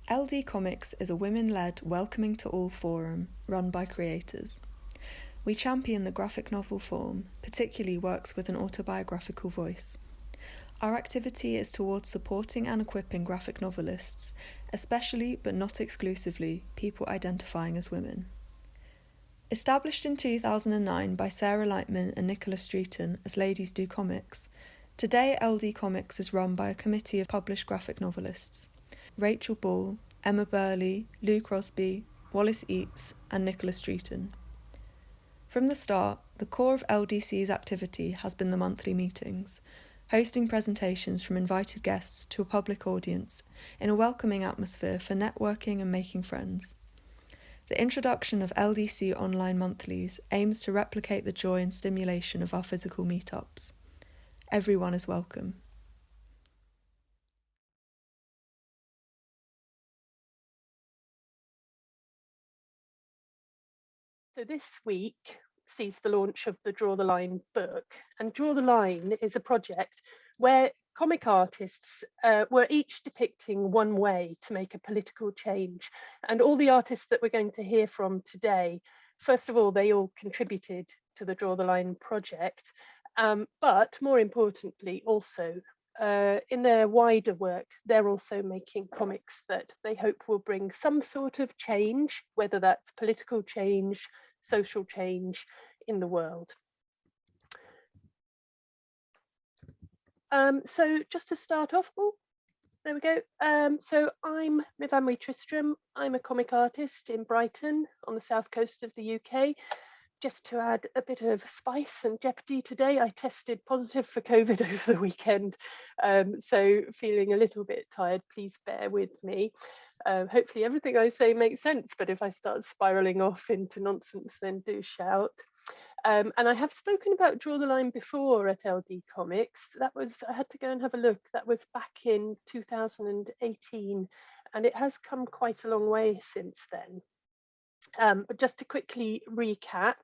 LDComics is a women-led, welcoming to all forum run by creators. We champion the graphic novel form, particularly works with an autobiographical voice. Our activity is towards supporting and equipping graphic novelists, especially but not exclusively people identifying as women. Established in 2009 by Sarah Lightman and Nicola Streeton as Ladies Do Comics, today LDComics is run by a committee of published graphic novelists: Rachel Ball, Emma Burley, Lou Crosby, Wallace Eates and Nicola Streeton. From the start, the core of LDC's activity has been the monthly meetings, hosting presentations from invited guests to a public audience in a welcoming atmosphere for networking and making friends. The introduction of LDC online monthlies aims to replicate the joy and stimulation of our physical meetups. Everyone is welcome. So this week sees the launch of the Draw the Line book, and Draw the Line is a project where comic artists were each depicting one way to make a political change. And all the artists that we're going to hear from today, first of all, they all contributed to the Draw the Line project, but more importantly also, in their wider work, they're also making comics that they hope will bring some sort of change, whether that's political change, social change in the world. So just to start off, there we go. So I'm Myfanwy Tristram. I'm a comic artist in Brighton on the south coast of the UK. Just to add a bit of spice and jeopardy today, I tested positive for COVID over the weekend. So feeling a little bit tired, please bear with me. Hopefully everything I say makes sense, but if I start spiraling off into nonsense, then do shout. And I have spoken about Draw the Line before at LDComics. That was, I had to go and have a look, that was back in 2018, and it has come quite a long way since then. But just to quickly recap,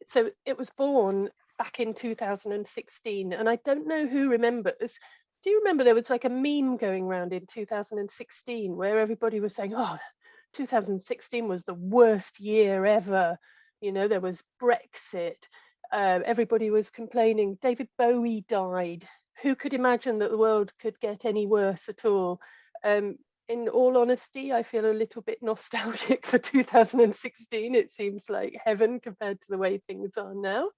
so it was born back in 2016, and I don't know who remembers. Do you remember there was like a meme going around in 2016 where everybody was saying, oh, 2016 was the worst year ever. You know, there was Brexit. Everybody was complaining. David Bowie died. Who could imagine that the world could get any worse at all? In all honesty, I feel a little bit nostalgic for 2016. It seems like heaven compared to the way things are now.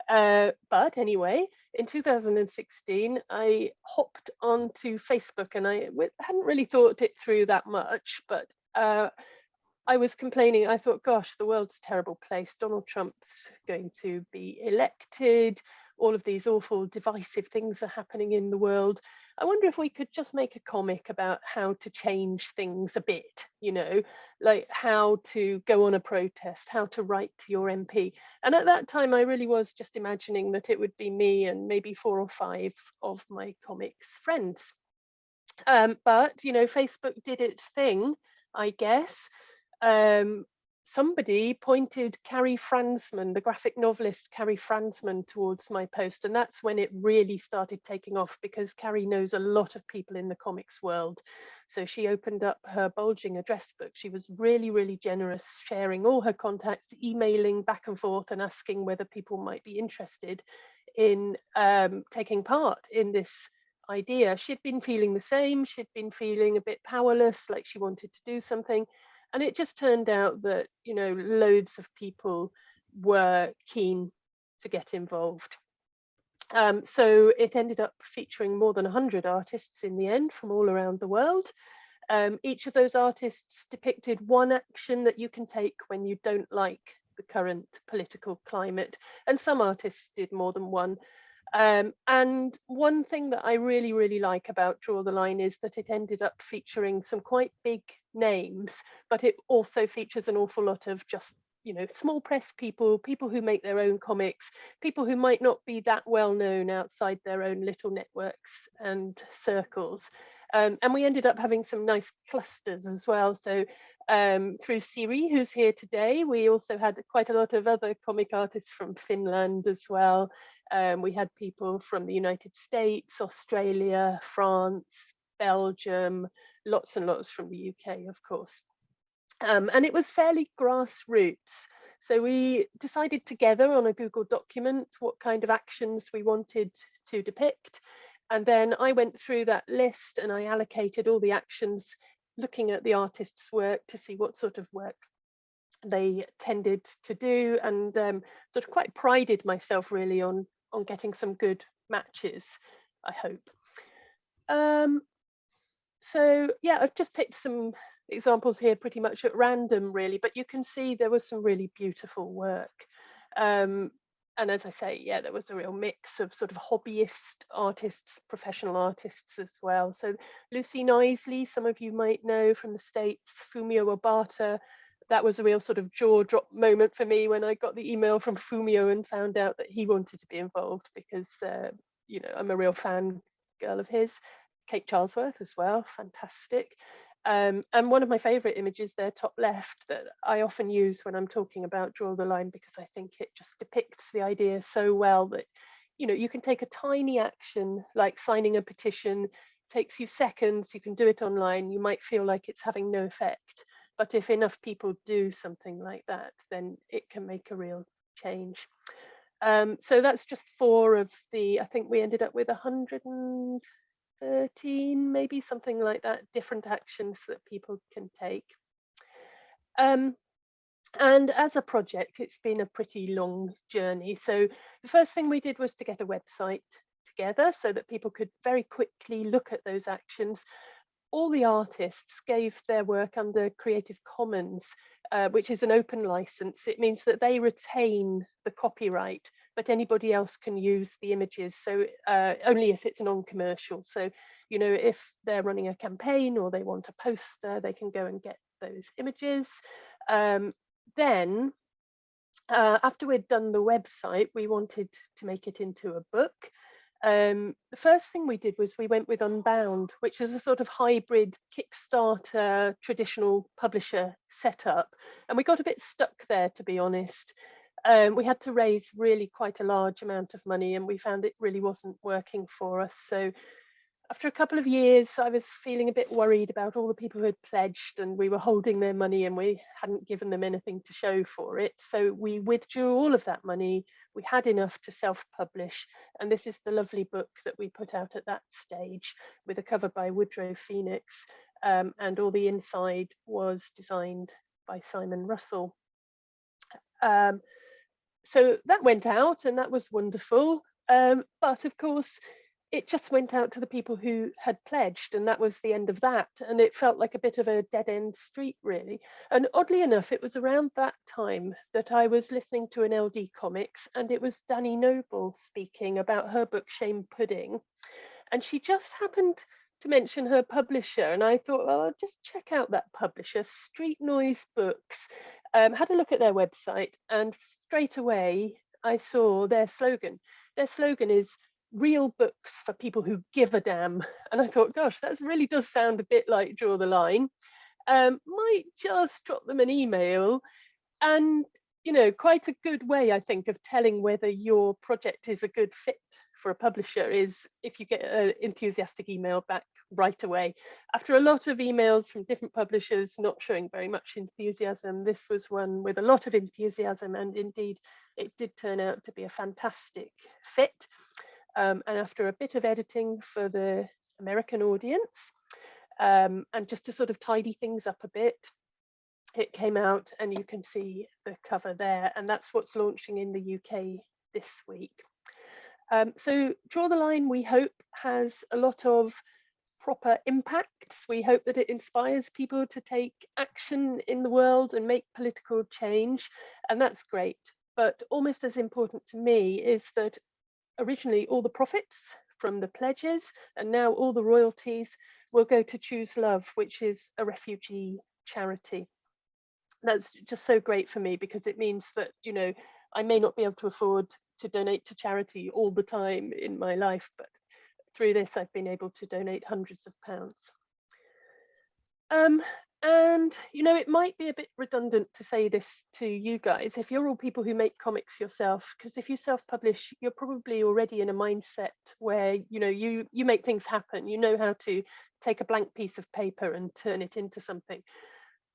But anyway, in 2016, I hopped onto Facebook, and I hadn't really thought it through that much, but I was complaining. I thought, gosh, the world's a terrible place. Donald Trump's going to be elected. All of these awful divisive things are happening in the world. I wonder if we could just make a comic about how to change things a bit, you know, like how to go on a protest, how to write to your MP. And at that time, I really was just imagining that it would be me and maybe 4 or 5 of my comics friends. But, you know, Facebook did its thing, I guess. Somebody pointed Carrie Fransman, the graphic novelist Carrie Fransman, towards my post, and that's when it really started taking off, because Carrie knows a lot of people in the comics world. So she opened up her bulging address book. She was really, really generous, sharing all her contacts, emailing back and forth and asking whether people might be interested in taking part in this idea. She'd been feeling the same. She'd been feeling a bit powerless, like she wanted to do something. And it just turned out that, you know, loads of people were keen to get involved. So it ended up featuring more than 100 artists in the end from all around the world. Each of those artists depicted one action that you can take when you don't like the current political climate. And some artists did more than one. And one thing that I really, really like about Draw the Line is that it ended up featuring some quite big names, but it also features an awful lot of just, you know, small press people, people who make their own comics, people who might not be that well known outside their own little networks and circles. And we ended up having some nice clusters as well. So through Siiri, who's here today, we also had quite a lot of other comic artists from Finland as well. We had people from the United States, Australia, France, Belgium, lots and lots from the UK, of course. And it was fairly grassroots. So we decided together on a Google document what kind of actions we wanted to depict. And then I went through that list and I allocated all the actions, looking at the artist's work to see what sort of work they tended to do, and sort of quite prided myself really on getting some good matches, I hope. So yeah, I've just picked some examples here pretty much at random really, but you can see there was some really beautiful work. And as I say, yeah, there was a real mix of sort of hobbyist artists, professional artists as well. So Lucy Knisley, some of you might know from the States, Fumio Obata. That was a real sort of jaw drop moment for me when I got the email from Fumio and found out that he wanted to be involved, because, you know, I'm a real fan girl of his. Kate Charlesworth as well, fantastic. And one of my favourite images there, top left, that I often use when I'm talking about Draw the Line, because I think it just depicts the idea so well that, you know, you can take a tiny action like signing a petition, takes you seconds, you can do it online, you might feel like it's having no effect. But if enough people do something like that, then it can make a real change. So that's just 4 of the, I think we ended up with 113, maybe something like that, different actions that people can take. And as a project, it's been a pretty long journey. So the first thing we did was to get a website together so that people could very quickly look at those actions. All the artists gave their work under Creative Commons, which is an open license. It means that they retain the copyright, but anybody else can use the images. So only if it's non-commercial. So, you know, if they're running a campaign or they want a poster, they can go and get those images. Then, after we'd done the website, we wanted to make it into a book. The first thing we did was we went with Unbound, which is a sort of hybrid Kickstarter traditional publisher setup. And we got a bit stuck there, to be honest. We had to raise really quite a large amount of money, and we found it really wasn't working for us. So after a couple of years, I was feeling a bit worried about all the people who had pledged, and we were holding their money and we hadn't given them anything to show for it. So we withdrew all of that money. We had enough to self-publish, and this is the lovely book that we put out at that stage, with a cover by Woodrow Phoenix, and all the inside was designed by Simon Russell. So that went out, and that was wonderful. But of course, it just went out to the people who had pledged, and that was the end of that. And it felt like a bit of a dead-end street, really. And oddly enough, it was around that time that I was listening to an LDComics, and it was Danny Noble speaking about her book Shame Pudding. And she just happened to mention her publisher, and I thought, well, I'll just check out that publisher, Street Noise Books. Had a look at their website, and straight away I saw their slogan. Their slogan is real books for people who give a damn. And I thought, gosh, that really does sound a bit like Draw the Line. Might just drop them an email. And, you know, quite a good way, I think, of telling whether your project is a good fit for a publisher is if you get an enthusiastic email back right away. After a lot of emails from different publishers not showing very much enthusiasm, this was one with a lot of enthusiasm, and indeed it did turn out to be a fantastic fit. And after a bit of editing for the American audience, and just to sort of tidy things up a bit, it came out, and you can see the cover there, and that's what's launching in the UK this week. So Draw the Line, we hope, has a lot of proper impacts. We hope that it inspires people to take action in the world and make political change, and that's great. But almost as important to me is that originally all the profits from the pledges and now all the royalties will go to Choose Love, which is a refugee charity. That's just so great for me, because it means that, you know, I may not be able to afford to donate to charity all the time in my life, but through this I've been able to donate hundreds of pounds. And, you know, it might be a bit redundant to say this to you guys, if you're all people who make comics yourself, because if you self-publish, you're probably already in a mindset where, you know, you make things happen. You know how to take a blank piece of paper and turn it into something.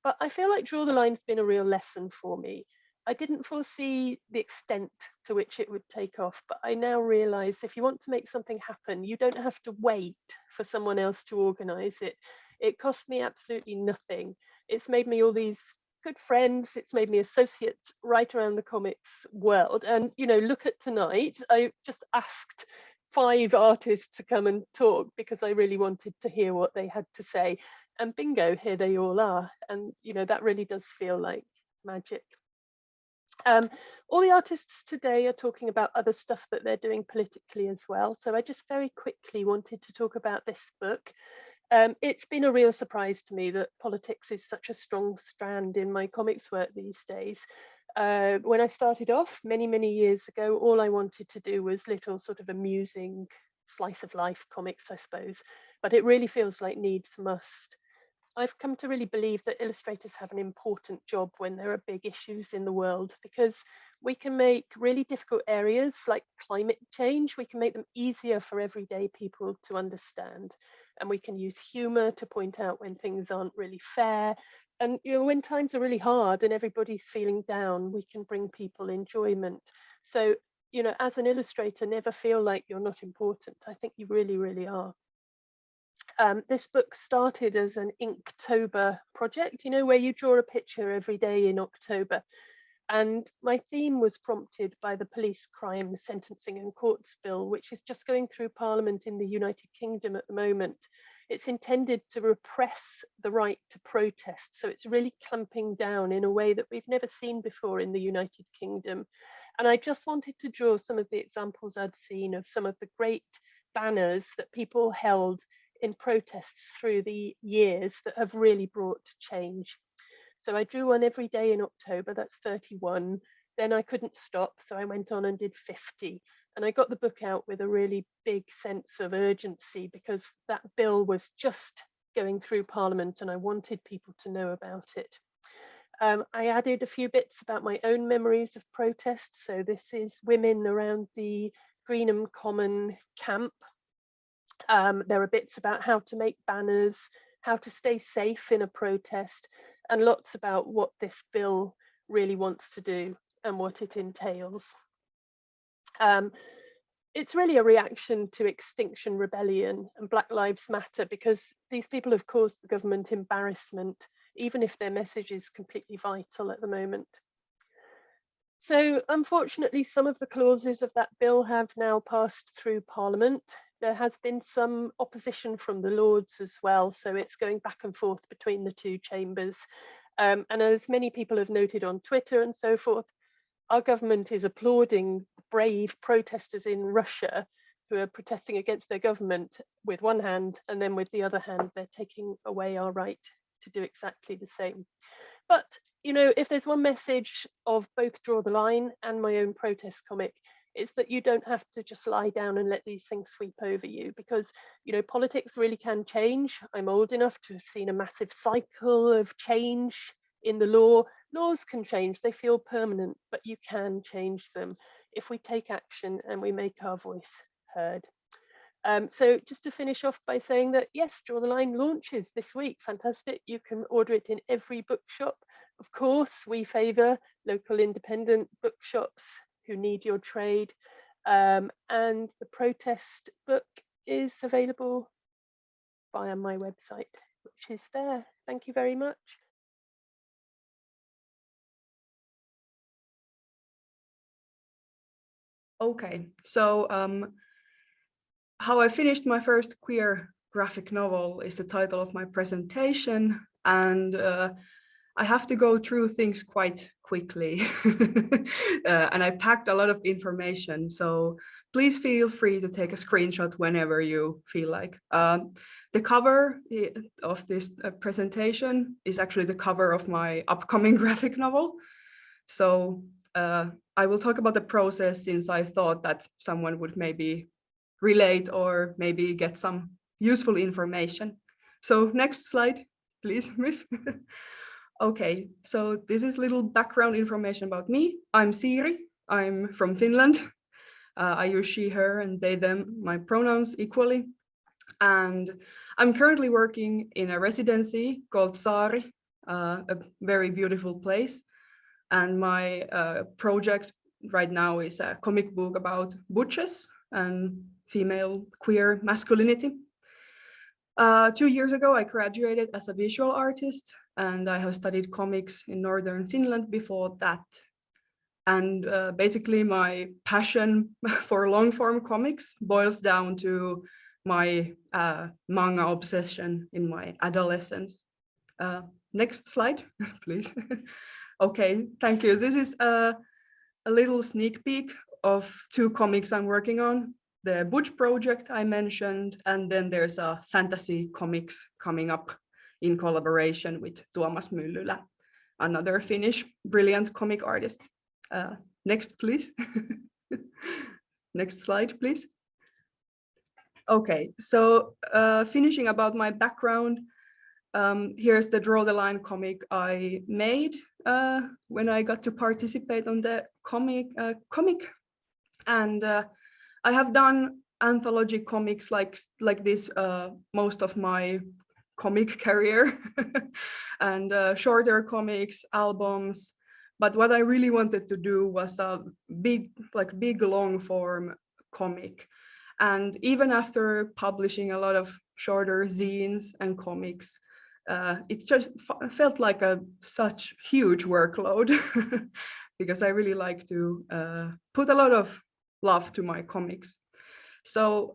But I feel like Draw the Line's been a real lesson for me. I didn't foresee the extent to which it would take off, but I now realize if you want to make something happen, you don't have to wait for someone else to organize it. It cost me absolutely nothing. It's made me all these good friends. It's made me associates right around the comics world. And, you know, look at tonight. I just asked 5 artists to come and talk because I really wanted to hear what they had to say. And bingo, here they all are. And, you know, that really does feel like magic. All the artists today are talking about other stuff that they're doing politically as well. So I just very quickly wanted to talk about this book. It's been a real surprise to me that politics is such a strong strand in my comics work these days. When I started off many, many years ago, all I wanted to do was little sort of amusing slice of life comics, I suppose. But it really feels like needs must. I've come to really believe that illustrators have an important job when there are big issues in the world, because we can make really difficult areas like climate change, we can make them easier for everyday people to understand. And we can use humor to point out when things aren't really fair. And, you know, when times are really hard and everybody's feeling down, we can bring people enjoyment. So, you know, as an illustrator, never feel like you're not important. I think you really, really are. This book started as an Inktober project, you know, where you draw a picture every day in October. And my theme was prompted by the Police Crime Sentencing and Courts Bill, which is just going through Parliament in the United Kingdom at the moment. It's intended to repress the right to protest. So it's really clamping down in a way that we've never seen before in the United Kingdom. And I just wanted to draw some of the examples I'd seen of some of the great banners that people held in protests through the years that have really brought change. So I drew one every day in October, that's 31. Then I couldn't stop, so I went on and did 50. And I got the book out with a really big sense of urgency because that bill was just going through Parliament and I wanted people to know about it. I added a few bits about my own memories of protests. So this is women around the Greenham Common camp. There are bits about how to make banners, how to stay safe in a protest, and lots about what this bill really wants to do and what it entails. It's really a reaction to Extinction Rebellion and Black Lives Matter, because these people have caused the government embarrassment, even if their message is completely vital at the moment. So unfortunately, some of the clauses of that bill have now passed through Parliament. There has been some opposition from the Lords as well, so it's going back and forth between the two chambers. And as many people have noted on Twitter and so forth, our government is applauding brave protesters in Russia who are protesting against their government with one hand, and then with the other hand, they're taking away our right to do exactly the same. But, you know, if there's one message of both Draw the Line and my own protest comic, it's that you don't have to just lie down and let these things sweep over you, because, you know, politics really can change. I'm old enough to have seen a massive cycle of change in the law. Laws can change, they feel permanent, but you can change them if we take action and we make our voice heard. So just to finish off by saying that, yes, Draw the Line launches this week. Fantastic. You can order it in every bookshop. Of course, we favour local independent bookshops who need your trade. And the protest book is available via my website, which is there. Thank you very much. Okay, so How I Finished My First Queer Graphic Novel is the title of my presentation, and I have to go through things quite quickly. And I packed a lot of information, so please feel free to take a screenshot whenever you feel like. The cover of this presentation is actually the cover of my upcoming graphic novel. So I will talk about the process, since I thought that someone would maybe relate or maybe get some useful information. So next slide. please, Myf. Okay, so this is little background information about me. I'm Siiri. I'm from Finland. I use she, her, and they, them, my pronouns equally. And I'm currently working in a residency called Saari, a very beautiful place. And my project right now is a comic book about butches and female queer masculinity. 2 years ago, I graduated as a visual artist, and I have studied comics in northern Finland before that. And basically my passion for long form comics boils down to my manga obsession in my adolescence. Next slide, please. Okay, thank you. This is a little sneak peek of 2 comics I'm working on. The Butch project I mentioned, and then there's a fantasy comics coming up in collaboration with Tuomas Myllylä, another Finnish brilliant comic artist. Next, please. Next slide, please. Okay, so finishing about my background, here's the Draw the Line comic I made when I got to participate on the comic. And I have done anthology comics like this most of my comic career and shorter comics, albums. But what I really wanted to do was a big long form comic. And even after publishing a lot of shorter zines and comics, it just felt like such huge workload because I really like to put a lot of love to my comics. So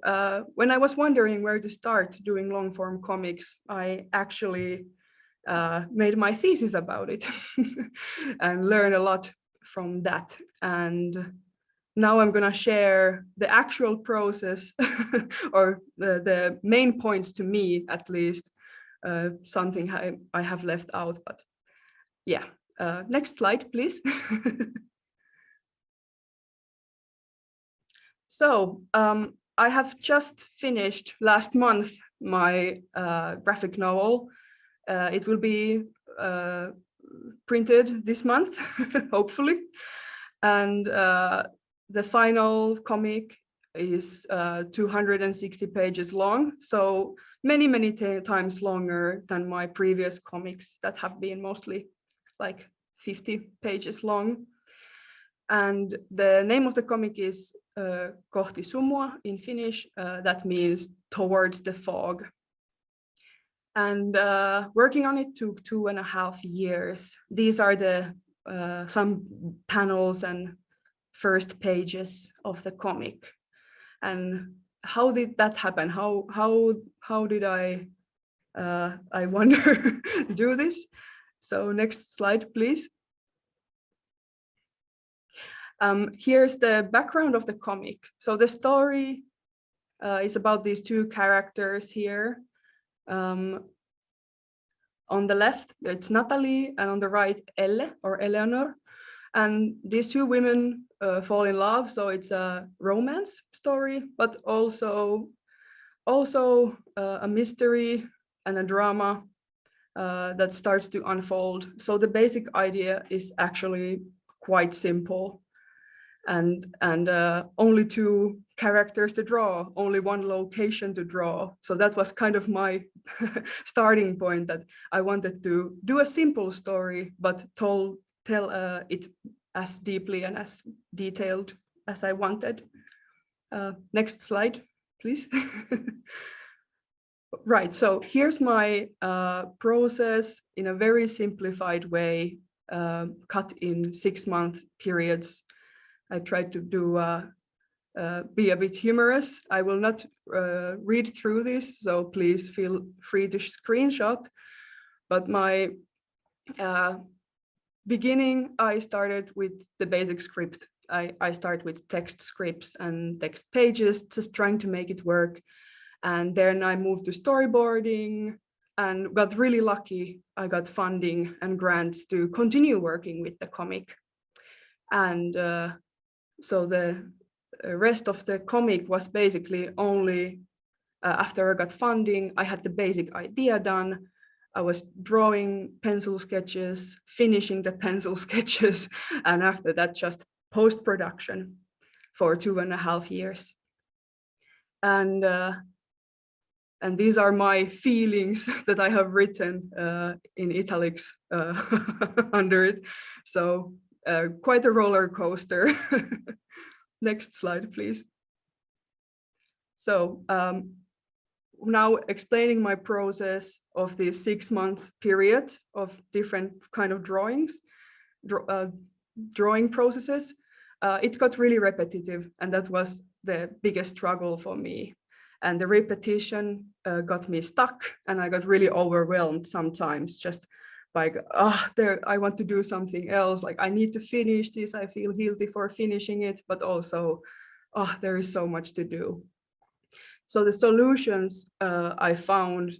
when I was wondering where to start doing long form comics, I actually made my thesis about it and learned a lot from that. And now I'm going to share the actual process or the main points to me, at least, something I have left out. But yeah, next slide, please. So I have just finished last month my graphic novel. It will be printed this month, hopefully. And the final comic is 260 pages long, so many times longer than my previous comics that have been mostly like 50 pages long. And the name of the comic is Kohti sumua in Finnish. That means towards the fog. And working on it took 2.5 years. These are the some panels and first pages of the comic. And how did that happen? How did I wonder do this? So next slide, please. Here's the background of the comic. So the story is about these 2 characters here. On the left, it's Natalie, and on the right, Elle or Eleanor. And these 2 women fall in love, so it's a romance story, but also a mystery and a drama that starts to unfold. So the basic idea is actually quite simple. And only 2 characters to draw, only 1 location to draw. So that was kind of my starting point, that I wanted to do a simple story, but tell it as deeply and as detailed as I wanted. Next slide, please. Right, so here's my process in a very simplified way, cut in 6-month periods. I tried to do be a bit humorous. I will not read through this, so please feel free to screenshot. But my beginning, I started with the basic script. I start with text scripts and text pages, just trying to make it work. And then I moved to storyboarding and got really lucky. I got funding and grants to continue working with the comic. And so the rest of the comic was basically only after I got funding, I had the basic idea done. I was drawing pencil sketches, finishing the pencil sketches, and after that just post-production for 2.5 years. And these are my feelings that I have written in italics under it. So quite a roller coaster. Next slide, please. So now explaining my process of the 6 month period of different kind of drawings, drawing processes, it got really repetitive, and that was the biggest struggle for me. And the repetition got me stuck, and I got really overwhelmed sometimes, just like, I want to do something else. Like, I need to finish this. I feel guilty for finishing it, but also, there is so much to do. So the solutions I found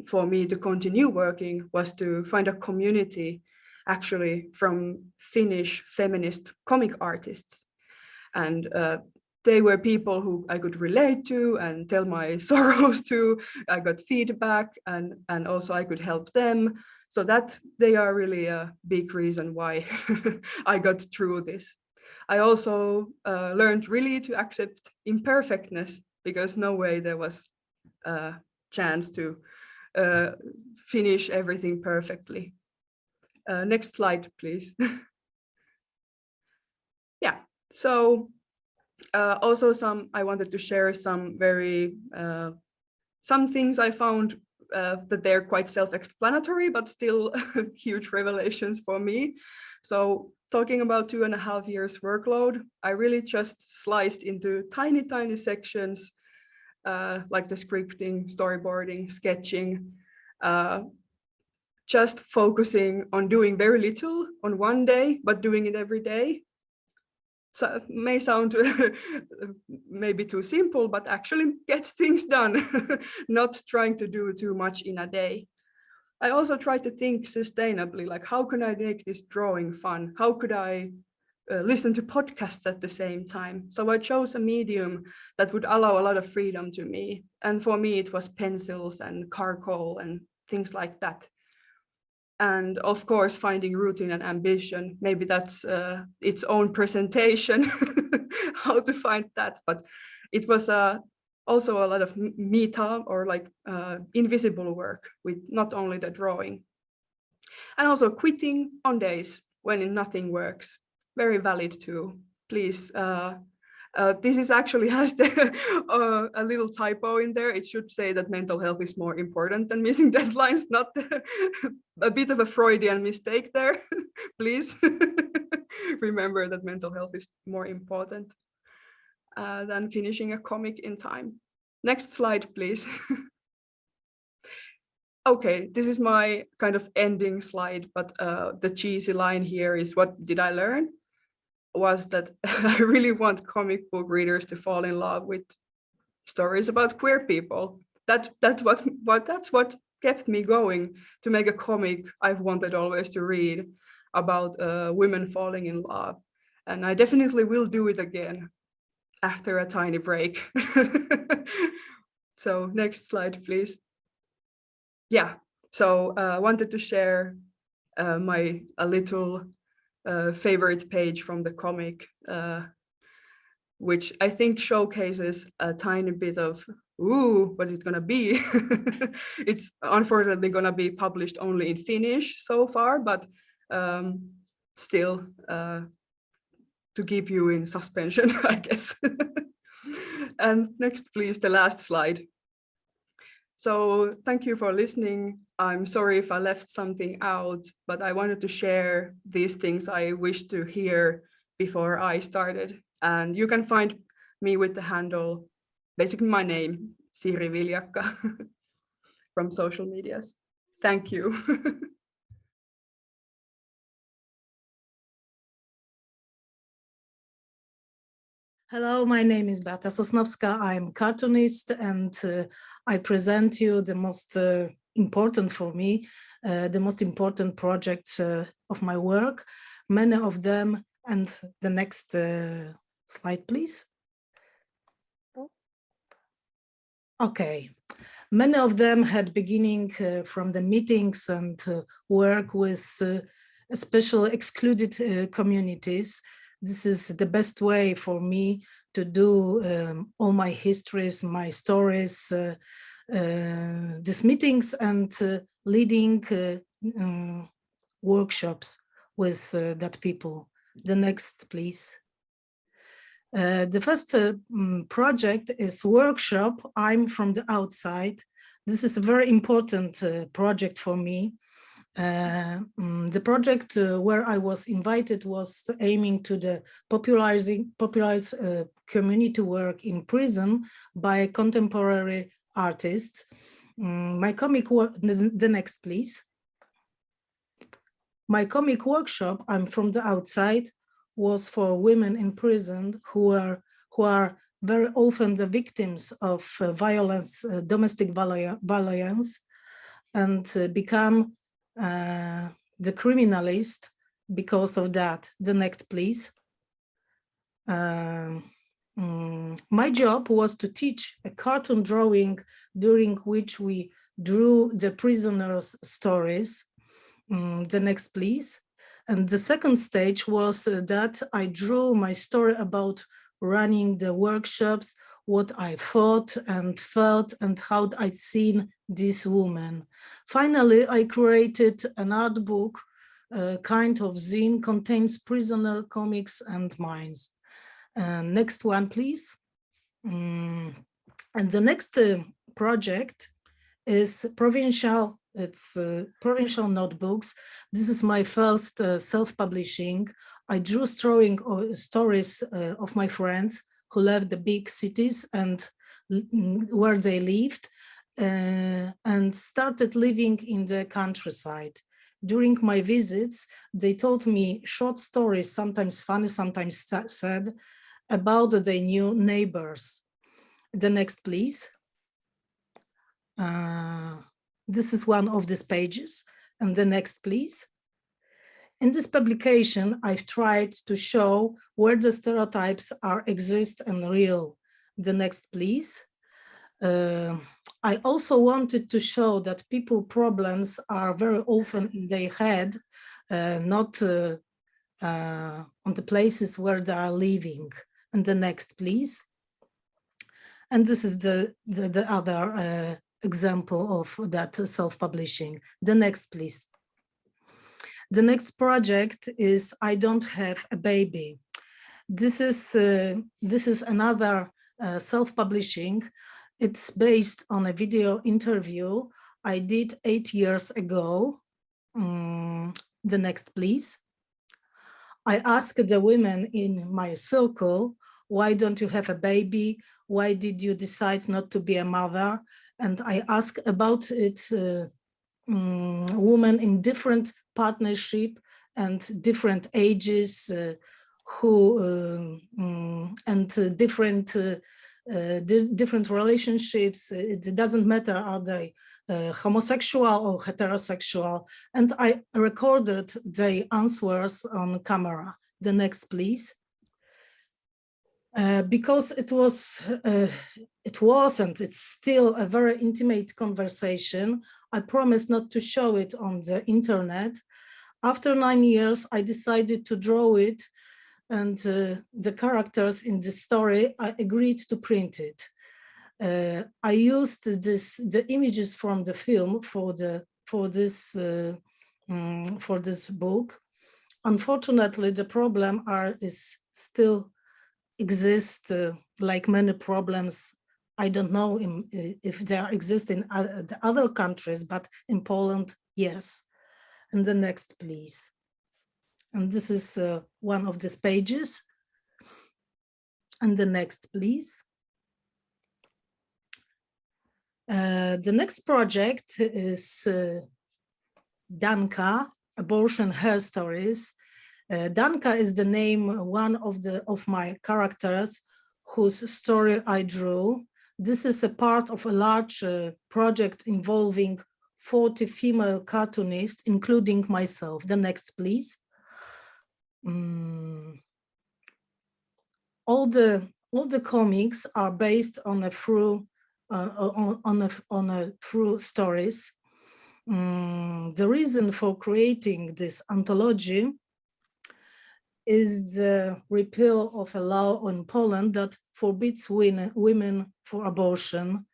for me to continue working was to find a community actually from Finnish feminist comic artists. And they were people who I could relate to and tell my sorrows to. I got feedback, and also I could help them. So that they are really a big reason why I got through this. I also learned really to accept imperfectness, because no way there was a chance to finish everything perfectly. Next slide, please. Yeah, so also I wanted to share some some things I found that they're quite self-explanatory, but still huge revelations for me. So talking about 2.5 years workload, I really just sliced into tiny sections, like the scripting, storyboarding, sketching, just focusing on doing very little on one day, but doing it every day. So it may sound maybe too simple, but actually gets things done, not trying to do too much in a day. I also try to think sustainably, like, how can I make this drawing fun? How could I listen to podcasts at the same time? So I chose a medium that would allow a lot of freedom to me. And for me, it was pencils and charcoal and things like that. And of course, finding routine and ambition, maybe that's its own presentation, how to find that. But it was also a lot of meta, or like invisible work with not only the drawing. And also quitting on days when nothing works. Very valid too. Please, this is actually has a little typo in there. It should say that mental health is more important than missing deadlines, not a bit of a Freudian mistake there. Please remember that mental health is more important than finishing a comic in time. Next slide, please. Okay, this is my kind of ending slide, but the cheesy line here is, what did I learn? Was that I really want comic book readers to fall in love with stories about queer people. That's what kept me going to make a comic I've wanted always to read about women falling in love. And I definitely will do it again after a tiny break. So next slide, please. Yeah, so I wanted to share a little favorite page from the comic, which I think showcases a tiny bit of, what it's gonna be. It's unfortunately gonna be published only in Finnish so far, but still to keep you in suspension, I guess. And next, please, the last slide. So thank you for listening. I'm sorry if I left something out, but I wanted to share these things I wished to hear before I started. And you can find me with the handle, basically my name, Siiri Viljakka, from social medias. Thank you. Hello, my name is Beata Sosnowska. I'm a cartoonist, and I present you the most important for me, the most important projects of my work, many of them. And the next slide, please. Okay. Many of them had beginning from the meetings and work with special excluded communities. This is the best way for me to do all my histories, my stories, these meetings and leading workshops with that people. The next, please. The first project is workshop. I'm from the outside. This is a very important project for me. The project where I was invited was aiming to the popularize community work in prison by contemporary artists. My comic work, the next please. My comic workshop, I'm from the outside, was for women in prison who are very often the victims of violence, domestic violence, and become the criminalist because of that. The next, please. My job was to teach a cartoon drawing during which we drew the prisoners' stories. The next, please. And the second stage was that I drew my story about running the workshops, what I thought and felt and how I'd seen this woman. Finally, I created an art book, kind of zine, contains prisoner comics and mines. Next one, please. And the next project is Provincial. It's Provincial Notebooks. This is my first self-publishing. I drew stories of my friends who left the big cities and where they lived and started living in the countryside. During my visits, they told me short stories, sometimes funny, sometimes sad, about their new neighbors. The next, please. This is one of these pages. And the next, please. In this publication, I've tried to show where the stereotypes exist and real. The next, please. I also wanted to show that people problems are very often in their head, not on the places where they are living. And the next, please. And this is the other example of that self-publishing. The next, please. The next project is I Don't Have a Baby. This is another self-publishing. It's based on a video interview I did 8 years ago. The next, please. I asked the women in my circle, why don't you have a baby? Why did you decide not to be a mother? And I asked about it, women in different partnership and different ages, different relationships. It doesn't matter, are they homosexual or heterosexual? And I recorded the answers on camera. The next, please. Because it was and it's still a very intimate conversation, I promised not to show it on the internet. After 9 years, I decided to draw it, and the characters in the story, I agreed to print it. I used the images from the film for this book. Unfortunately, the problem is still exist, like many problems. I don't know if they exist in the other countries, but in Poland, yes. And the next, please. And this is one of these pages. And the next, please. The next project is Danka, Abortion Her Stories. Danka is the name one of my characters whose story I drew. This is a part of a large project involving 40 female cartoonists, including myself. The next, please. All the comics are based on a true on a true stories. The reason for creating this anthology is the repeal of a law in Poland that forbids women for abortion.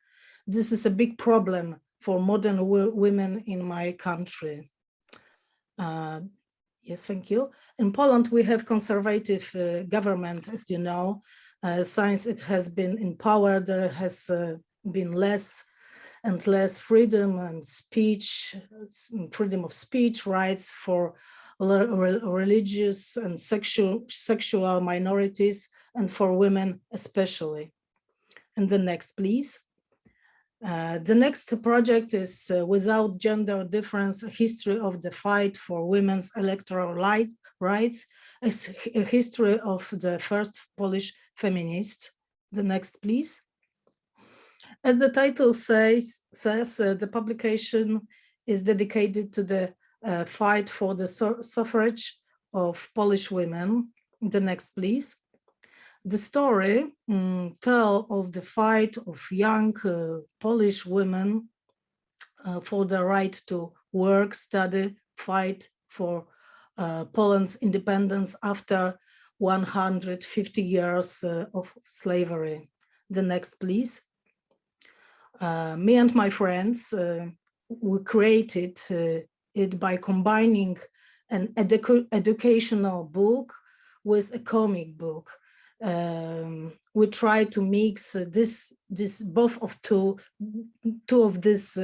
This is a big problem for modern women in my country. Yes, thank you. In Poland, we have conservative government, as you know. Since it has been in power, there has been less and less freedom and speech, freedom of speech, rights for religious and sexual minorities, and for women especially. And the next, please. The next project is Without Gender Difference, a history of the fight for women's electoral rights, a history of the first Polish feminists. The next, please. As the title says, the publication is dedicated to the fight for the suffrage of Polish women. The next, please. The story tells of the fight of young Polish women for the right to work, study, fight for Poland's independence after 150 years of slavery. The next, please. Me and my friends, we created it by combining an educational book with a comic book. We try to mix both of two of these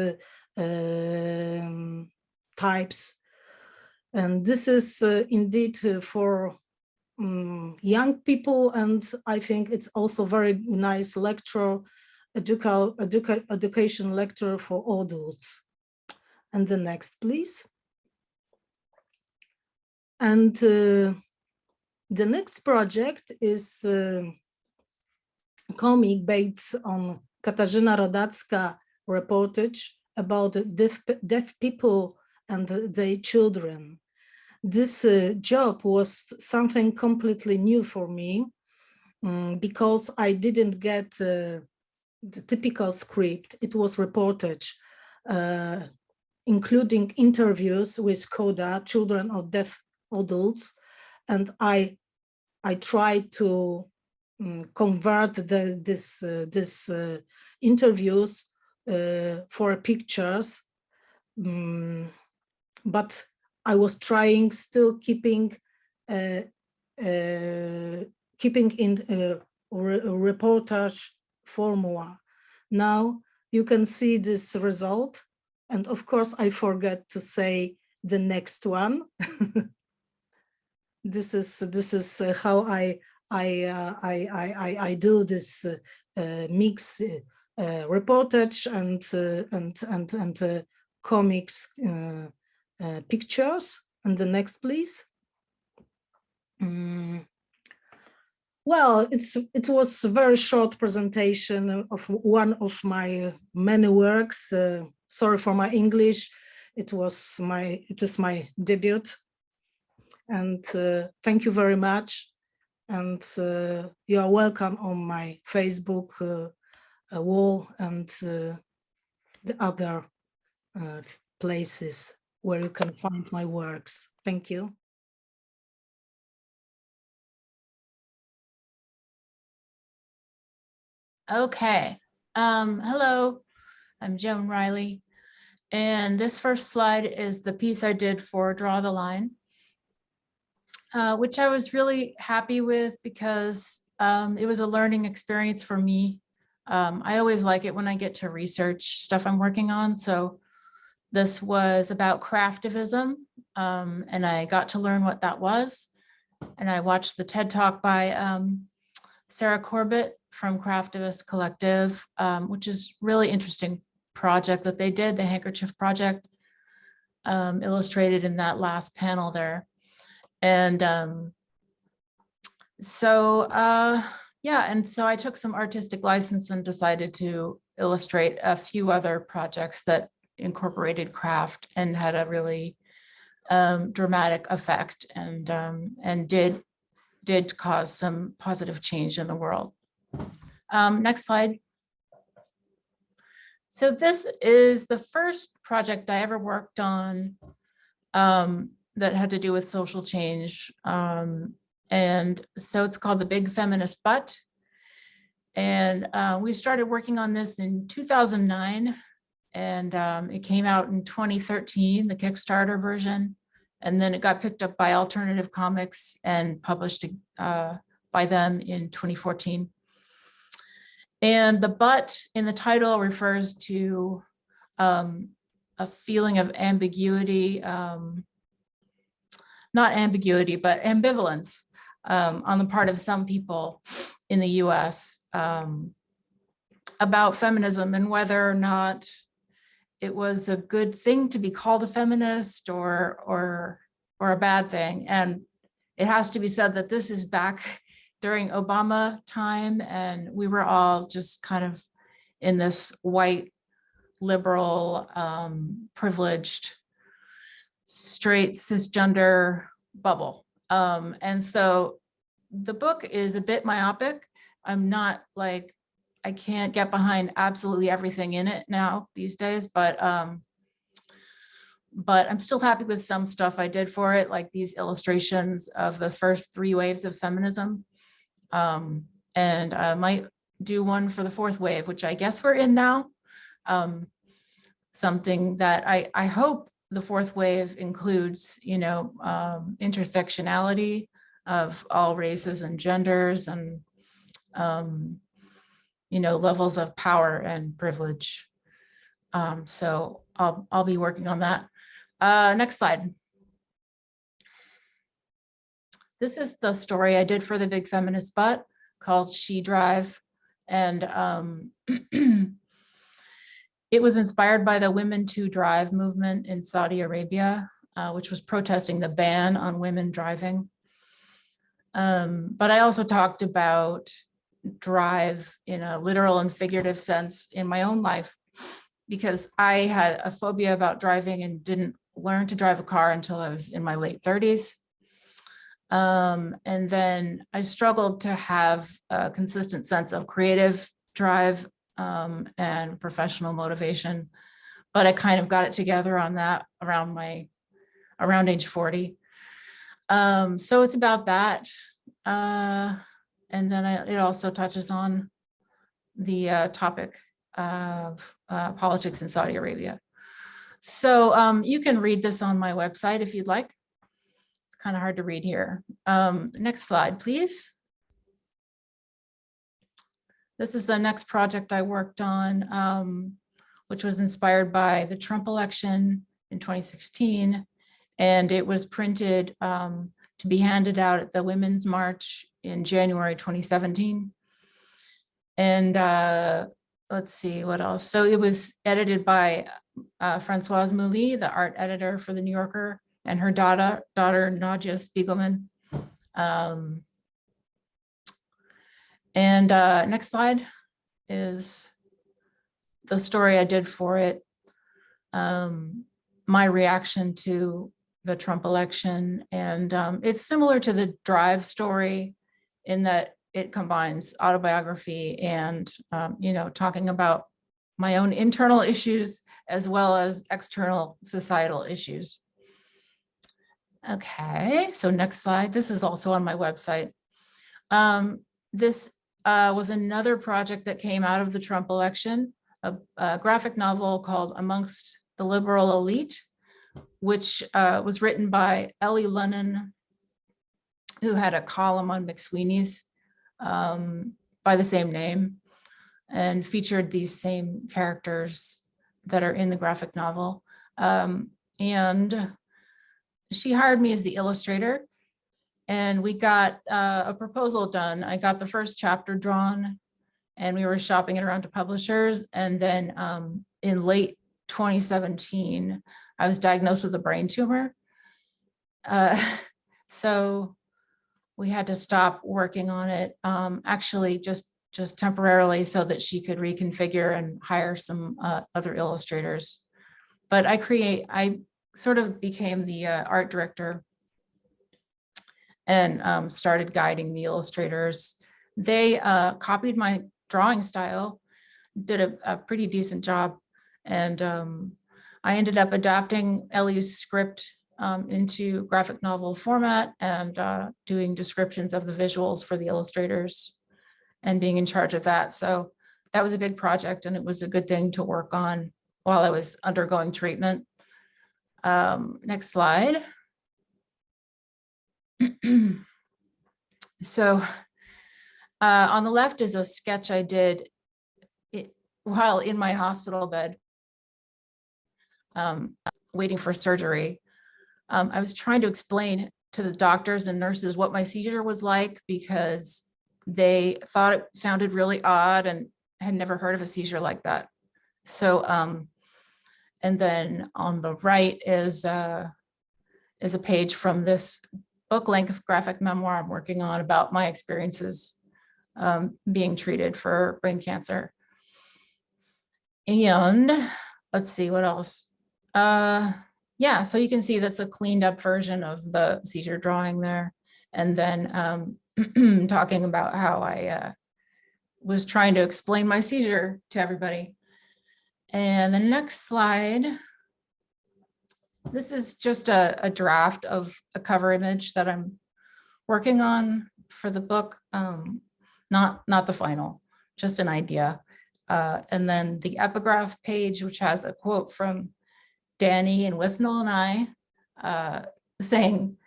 types, and this is indeed for young people, and I think it's also very nice lecture, education lecture for adults. And the next, please. And the next project is a comic based on Katarzyna Rodacka reportage about deaf people and their children. This job was something completely new for me because I didn't get the typical script. It was reportage, including interviews with CODA, children of deaf adults, and I tried to convert these interviews for pictures, but I was trying still keeping in reportage formula. Now you can see this result, and of course I forget to say the next one. This is how I do this mix reportage and comics pictures. And the next, please. Well, it was a very short presentation of one of my many works. Sorry for my English. It is my debut. And thank you very much. And you are welcome on my Facebook wall and the other places where you can find my works. Thank you. Okay. Hello, I'm Joan Reilly. And this first slide is the piece I did for Draw the Line, which I was really happy with because it was a learning experience for me. I always like it when I get to research stuff I'm working on. So this was about craftivism, and I got to learn what that was. And I watched the TED Talk by Sarah Corbett from Craftivist Collective, which is really interesting project that they did, the handkerchief project, illustrated in that last panel there. And yeah, and so I took some artistic license and decided to illustrate a few other projects that incorporated craft and had a really dramatic effect and did cause some positive change in the world. Next slide. So this is the first project I ever worked on that had to do with social change. And so it's called the Big Feminist Butt. And we started working on this in 2009, and it came out in 2013, the Kickstarter version. And then it got picked up by Alternative Comics and published by them in 2014. And the butt in the title refers to a feeling of ambiguity, not ambiguity, but ambivalence on the part of some people in the US about feminism and whether or not it was a good thing to be called a feminist or a bad thing. And it has to be said that this is back during Obama time, and we were all just kind of in this white, liberal, privileged, straight, cisgender bubble. And so the book is a bit myopic. I'm not like, I can't get behind absolutely everything in it now these days, but I'm still happy with some stuff I did for it, like these illustrations of the first 3 waves of feminism. And I might do one for the 4th wave, which I guess we're in now. Something that I hope the 4th wave includes, you know, intersectionality of all races and genders and, you know, levels of power and privilege. So I'll be working on that. Next slide. This is the story I did for the Big Feminist Butt called She Drive. And it was inspired by the Women to Drive movement in Saudi Arabia, which was protesting the ban on women driving. But I also talked about drive in a literal and figurative sense in my own life, because I had a phobia about driving and didn't learn to drive a car until I was in my late 30s. And then I struggled to have a consistent sense of creative drive and professional motivation, but I kind of got it together on that around age 40. So it's about that. And then it also touches on the topic of politics in Saudi Arabia. So you can read this on my website if you'd like. It's kind of hard to read here. Next slide, please. This is the next project I worked on, which was inspired by the Trump election in 2016. And it was printed to be handed out at the Women's March in January 2017. And let's see what else. So it was edited by Françoise Mouly, the art editor for the New Yorker, and her daughter Nadia Spiegelman. And next slide is the story I did for it. My reaction to the Trump election. And it's similar to the Drive story in that it combines autobiography and, you know, talking about my own internal issues as well as external societal issues. Okay, so next slide. This is also on my website. This was another project that came out of the Trump election, a graphic novel called Amongst the Liberal Elite, which was written by Ellie Lennon, who had a column on McSweeney's by the same name, and featured these same characters that are in the graphic novel. And she hired me as the illustrator, and we got a proposal done. I got the first chapter drawn, and we were shopping it around to publishers. And then in late 2017, I was diagnosed with a brain tumor. So we had to stop working on it, actually just temporarily, so that she could reconfigure and hire some other illustrators. But I sort of became the art director and started guiding the illustrators. They copied my drawing style. did a pretty decent job. And I ended up adapting Ellie's script into graphic novel format and doing descriptions of the visuals for the illustrators and being in charge of that. So that was a big project, and it was a good thing to work on while I was undergoing treatment. Next slide. So on the left is a sketch I did while in my hospital bed, waiting for surgery. I was trying to explain to the doctors and nurses what my seizure was like, because they thought it sounded really odd and had never heard of a seizure like that. So, and then on the right is a page from this book-length graphic memoir I'm working on about my experiences being treated for brain cancer. And let's see what else. Yeah, so you can see that's a cleaned up version of the seizure drawing there. And then talking about how I was trying to explain my seizure to everybody. And the next slide, this is just a draft of a cover image that I'm working on for the book. Not the final, just an idea. And then the epigraph page, which has a quote from Danny and Withnell and I saying,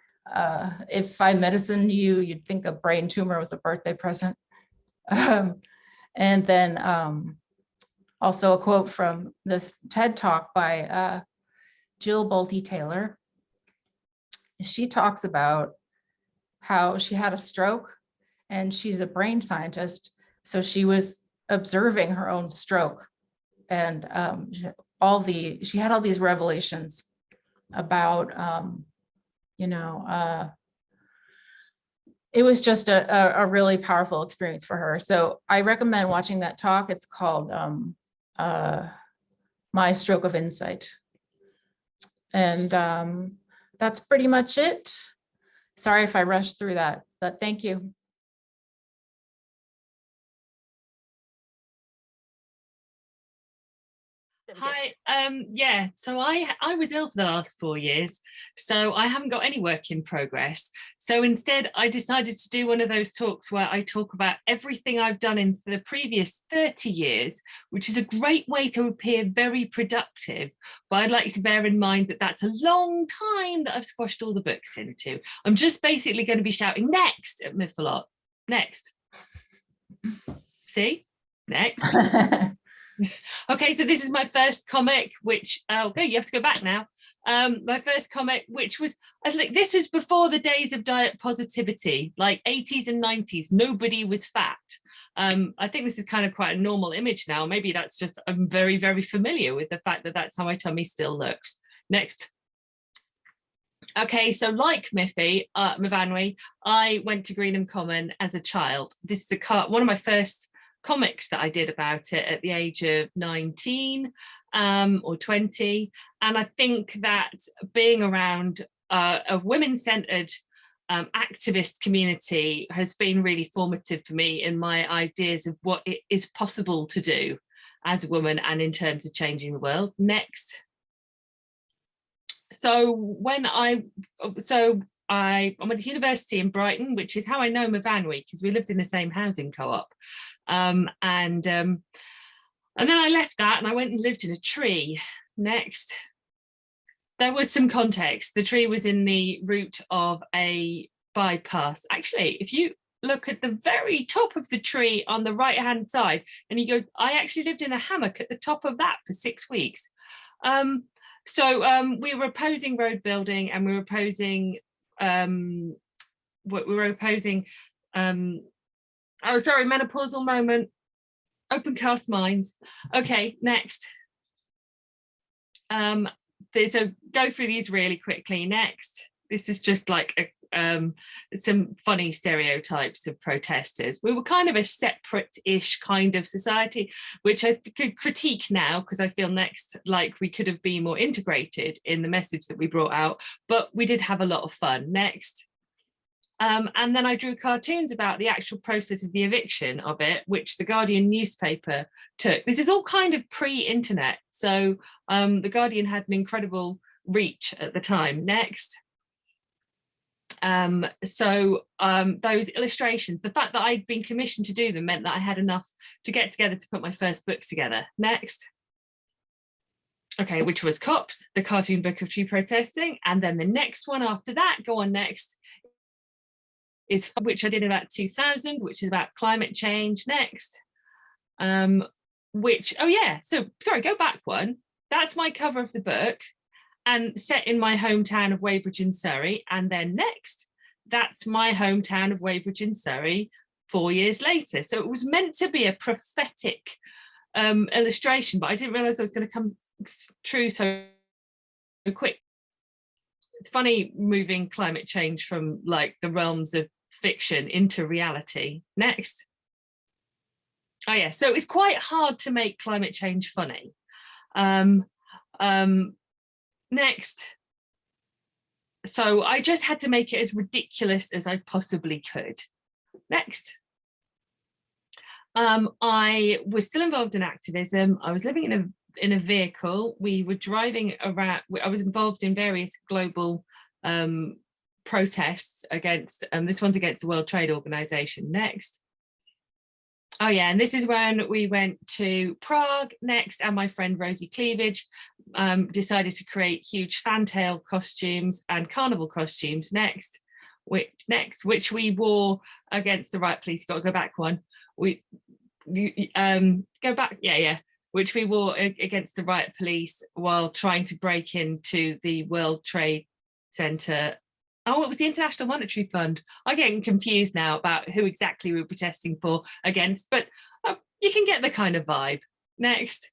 if I medicined you, you'd think a brain tumor was a birthday present. And then also a quote from this TED Talk by Jill Bolte Taylor. She talks about how she had a stroke and she's a brain scientist. So she was observing her own stroke, and she had all these revelations about, it was just a really powerful experience for her. So I recommend watching that talk. It's called My Stroke of Insight. And that's pretty much it. Sorry if I rushed through that, but thank you. Hi, yeah, so I was ill for the last 4 years, so I haven't got any work in progress. So instead, I decided to do one of those talks where I talk about everything I've done in the previous 30 years, which is a great way to appear very productive. But I'd like to bear in mind that that's a long time that I've squashed all the books into. I'm just basically going to be shouting next at Myth a lot. Next. See? Next. Okay, so this is my first comic, which, okay, you have to go back now. My first comic, which was, I think this was before the days of diet positivity, like 80s and 90s, nobody was fat. I think this is kind of quite a normal image now. Maybe that's just, I'm very, very familiar with the fact that that's how my tummy still looks. Next. Okay, so like Myfanwy, I went to Greenham Common as a child. This is one of my first comics that I did about it at the age of 19 or 20. And I think that being around a women-centered activist community has been really formative for me in my ideas of what it is possible to do as a woman and in terms of changing the world. Next. So when I went to university in Brighton, which is how I know Myfanwy, because we lived in the same housing co-op. And then I left that and I went and lived in a tree. Next. There was some context. The tree was in the route of a bypass. Actually, if you look at the very top of the tree on the right hand side and you go, I actually lived in a hammock at the top of that for 6 weeks. So we were opposing road building, and we were opposing oh, sorry, menopausal moment, open cast minds. Okay, next. So go through these really quickly. Next, this is just like some funny stereotypes of protesters. We were kind of a separate-ish kind of society, which I could critique now because I feel next like we could have been more integrated in the message that we brought out, but we did have a lot of fun. Next. And then I drew cartoons about the actual process of the eviction of it, which the Guardian newspaper took. This is all kind of pre-internet. So the Guardian had an incredible reach at the time. Next. Those illustrations, the fact that I'd been commissioned to do them meant that I had enough to get together to put my first book together. Next. Okay, which was Cops, the cartoon book of tree protesting. And then the next one after that, go on next, is which I did in about 2000, which is about climate change. Next. Which, oh yeah, so sorry, go back one. That's my cover of the book and set in my hometown of Weybridge in Surrey. And then next, that's my hometown of Weybridge in Surrey 4 years later. So it was meant to be a prophetic illustration, but I didn't realize it was going to come true so quick. It's funny moving climate change from like the realms of fiction into reality. Next. Oh yeah, so it's quite hard to make climate change funny. Next. So I just had to make it as ridiculous as I possibly could. Next. I was still involved in activism. I was living in a vehicle. We were driving around. I was involved in various global protests against, this one's against the World Trade Organization. Next. Oh yeah, and this is when we went to Prague. Next, and my friend Rosie Cleavage decided to create huge fantail costumes and carnival costumes. Next, which we wore against the riot police. Got to go back one. Go back. Yeah. Which we wore against the riot police while trying to break into the World Trade Center. Oh, it was the International Monetary Fund. I'm getting confused now about who exactly we were protesting for against, but you can get the kind of vibe. Next.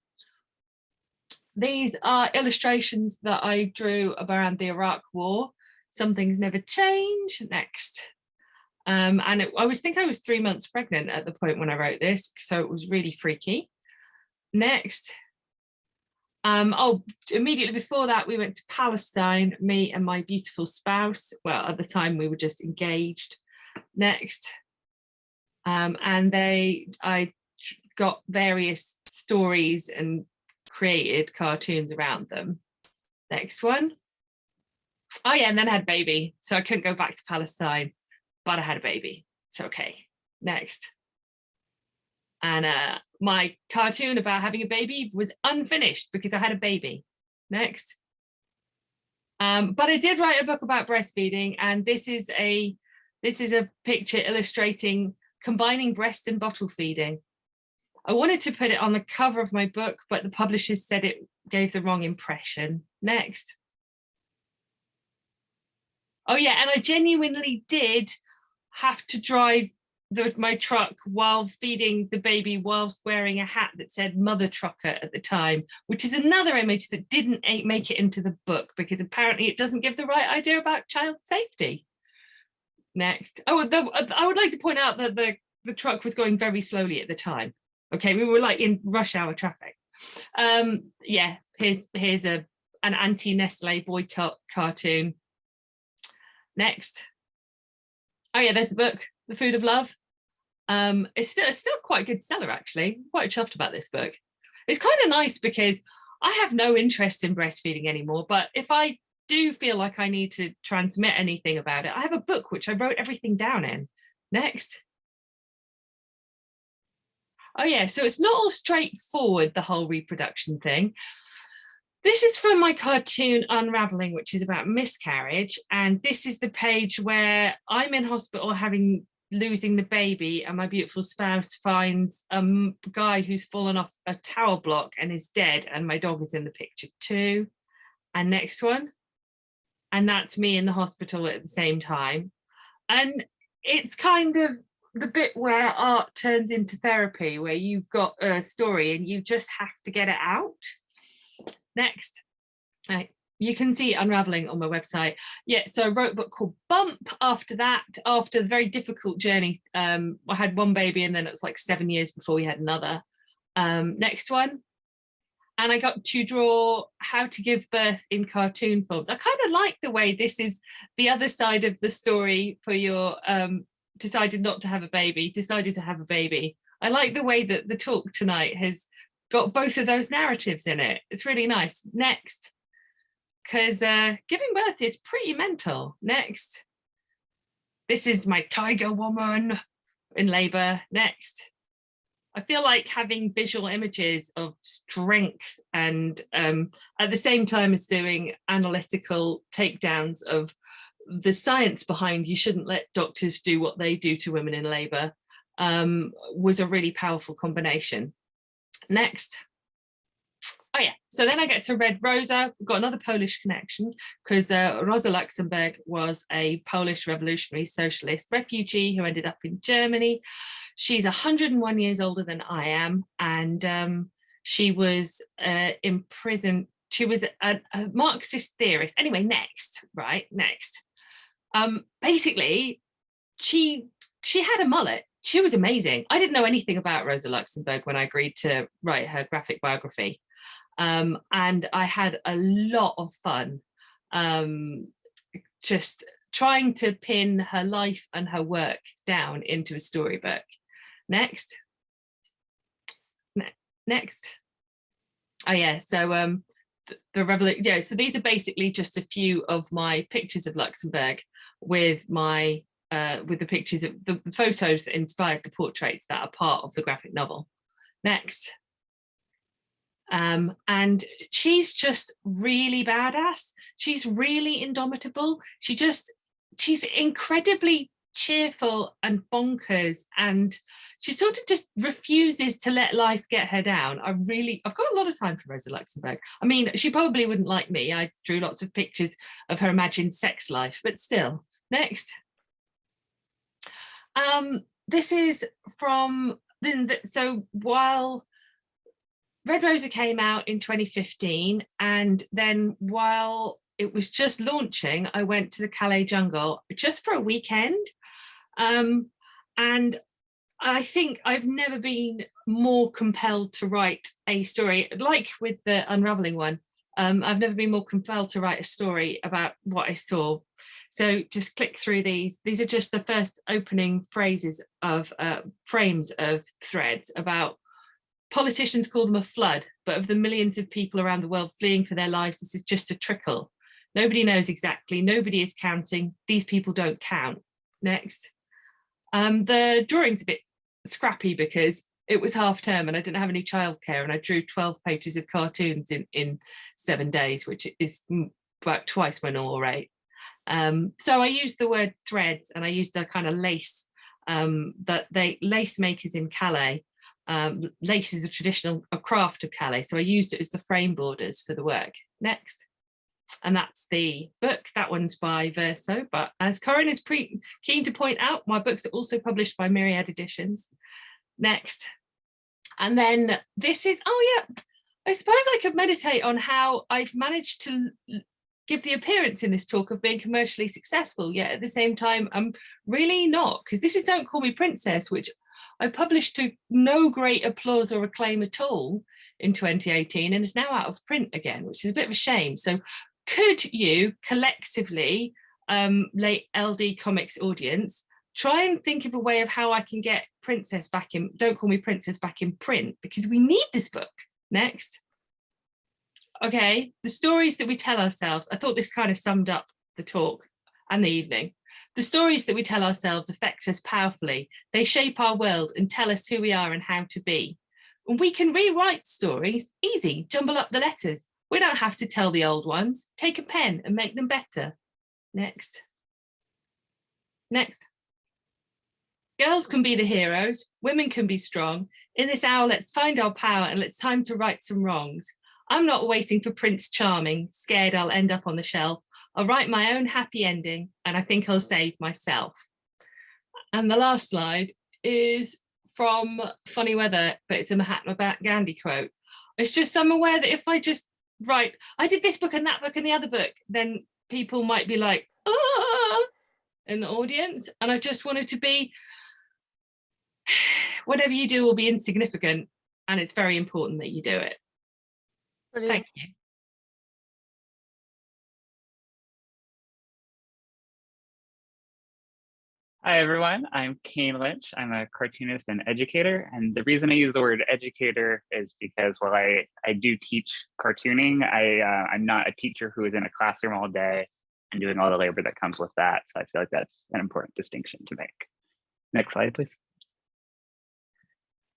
These are illustrations that I drew around the Iraq War. Some things never change. Next. I think I was 3 months pregnant at the point when I wrote this, so it was really freaky. Next. Immediately before that, we went to Palestine, me and my beautiful spouse. Well, at the time we were just engaged. Next. I got various stories and created cartoons around them. Next one. Oh yeah, and then I had a baby. So I couldn't go back to Palestine, but I had a baby. It's okay. Next. And my cartoon about having a baby was unfinished because I had a baby. Next. But I did write a book about breastfeeding, and this is a picture illustrating combining breast and bottle feeding. I wanted to put it on the cover of my book, but the publishers said it gave the wrong impression. Next. Oh yeah, and I genuinely did have to drive my truck while feeding the baby whilst wearing a hat that said Mother Trucker at the time, which is another image that didn't make it into the book because apparently it doesn't give the right idea about child safety. Next. Oh, I would like to point out that the truck was going very slowly at the time. Okay, we were like in rush hour traffic. Yeah, here's an anti-Nestle boycott cartoon. Next. Oh yeah, there's the book, The Food of Love. It's still quite a good seller, actually. I'm quite chuffed about this book. It's kind of nice because I have no interest in breastfeeding anymore, but if I do feel like I need to transmit anything about it, I have a book which I wrote everything down in. Next. Oh yeah, so it's not all straightforward, the whole reproduction thing. This is from my cartoon Unraveling, which is about miscarriage. And this is the page where I'm in hospital losing the baby, and my beautiful spouse finds a guy who's fallen off a tower block and is dead. And my dog is in the picture too. And next one. And that's me in the hospital at the same time. And it's kind of the bit where art turns into therapy, where you've got a story and you just have to get it out. Next. You can see Unraveling on my website. Yeah, so I wrote a book called Bump after that, after the very difficult journey. I had one baby and then it was like 7 years before we had another. Next one. and I got to draw how to give birth in cartoon forms. I kind of like the way this is the other side of the story for your decided not to have a baby, decided to have a baby. I like the way that the talk tonight has got both of those narratives in it. It's really nice. Next, because giving birth is pretty mental. Next, this is my tiger woman in labor. Next, I feel like having visual images of strength and at the same time as doing analytical takedowns of the science behind you shouldn't let doctors do what they do to women in labor was a really powerful combination. Next. Oh yeah, so then I get to Red Rosa. We've got another Polish connection because Rosa Luxemburg was a Polish revolutionary socialist refugee who ended up in Germany. She's 101 years older than I am, and she was imprisoned. She was a Marxist theorist. Anyway, next. Basically, she had a mullet. She was amazing. I didn't know anything about Rosa Luxemburg when I agreed to write her graphic biography. And I had a lot of fun just trying to pin her life and her work down into a storybook. Next. Oh yeah, so the revolution. Yeah, so these are basically just a few of my pictures of Luxemburg with my with the pictures of the photos that inspired the portraits that are part of the graphic novel. Next. And she's just really badass. She's really indomitable. She's incredibly cheerful and bonkers, and she sort of just refuses to let life get her down. I've got a lot of time for Rosa Luxemburg. I mean, she probably wouldn't like me. I drew lots of pictures of her imagined sex life, but still. Next. This is from so while Red Rosa came out in 2015, and then while it was just launching, I went to the Calais jungle just for a weekend. And I think I've never been more compelled to write a story, like with the Unraveling one. I've never been more compelled to write a story about what I saw. So just click through these. These are just the first opening phrases of frames of threads about politicians call them a flood, but of the millions of people around the world fleeing for their lives, this is just a trickle. Nobody knows exactly. Nobody is counting. These people don't count. Next. The drawing's a bit scrappy because it was half term and I didn't have any childcare, and I drew 12 pages of cartoons in 7 days, which is about twice my normal rate. So I used the word threads, and I used the kind of lace lace makers in Calais. Lace is a craft of Calais, so I used it as the frame borders for the work. Next. And that's the book. That one's by Verso, but as Corinne is keen to point out, my books are also published by Myriad Editions. Next. And then this is, oh yeah, I suppose I could meditate on how I've managed to give the appearance in this talk of being commercially successful, yet at the same time I'm really not, because this is Don't Call Me Princess, which I published to no great applause or acclaim at all in 2018, and is now out of print again, which is a bit of a shame. So could you collectively, late LDComics audience, try and think of a way of how I can get Princess back in, Don't Call Me Princess back in print, because we need this book. Next. Okay, the stories that we tell ourselves. I thought this kind of summed up the talk and the evening. The stories that we tell ourselves affect us powerfully. They shape our world and tell us who we are and how to be. And we can rewrite stories, easy, jumble up the letters. We don't have to tell the old ones. Take a pen and make them better. Next. Next. Girls can be the heroes. Women can be strong. In this hour, let's find our power and it's time to right some wrongs. I'm not waiting for Prince Charming, scared I'll end up on the shelf. I'll write my own happy ending and I think I'll save myself. And the last slide is from Funny Weather, but it's a Mahatma Gandhi quote. It's just, I'm aware that if I just write, I did this book and that book and the other book, then people might be like, ah, in the audience. And I just wanted to be, whatever you do will be insignificant, and it's very important that you do it. Brilliant. Thank you. Hi, everyone. I'm Kane Lynch. I'm a cartoonist and educator. And the reason I use the word educator is because while I do teach cartooning, I'm not a teacher who is in a classroom all day and doing all the labor that comes with that. So I feel like that's an important distinction to make. Next slide, please.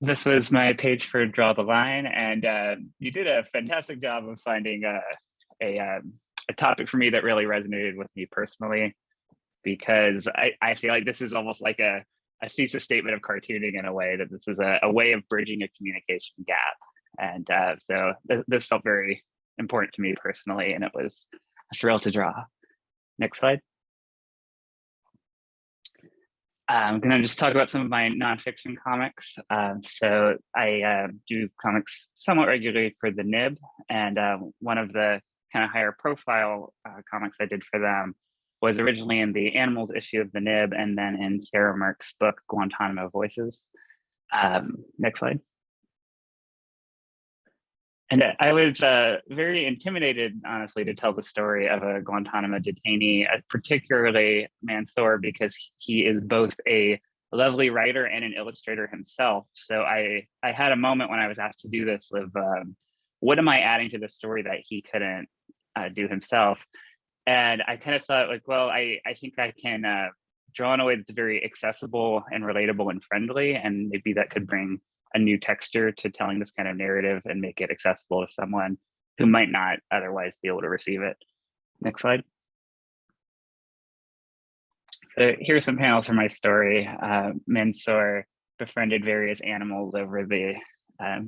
This was my page for Draw the Line, and you did a fantastic job of finding a topic for me that really resonated with me personally, because I feel like this is almost like a thesis statement of cartooning in a way, that this is a way of bridging a communication gap. And so this felt very important to me personally, and it was a thrill to draw. Next slide. I'm going to just talk about some of my nonfiction comics. So I do comics somewhat regularly for the Nib, and one of the kind of higher profile comics I did for them was originally in the Animals issue of the Nib, and then in Sarah Merck's book, Guantanamo Voices. Next slide. And I was very intimidated, honestly, to tell the story of a Guantanamo detainee, particularly Mansour, because he is both a lovely writer and an illustrator himself. So I had a moment when I was asked to do this of what am I adding to the story that he couldn't do himself? And I kind of thought, like, well, I think I can draw in a way that's very accessible and relatable and friendly, and maybe that could bring a new texture to telling this kind of narrative and make it accessible to someone who might not otherwise be able to receive it. Next slide. So here's some panels from my story. Mansour befriended various animals over the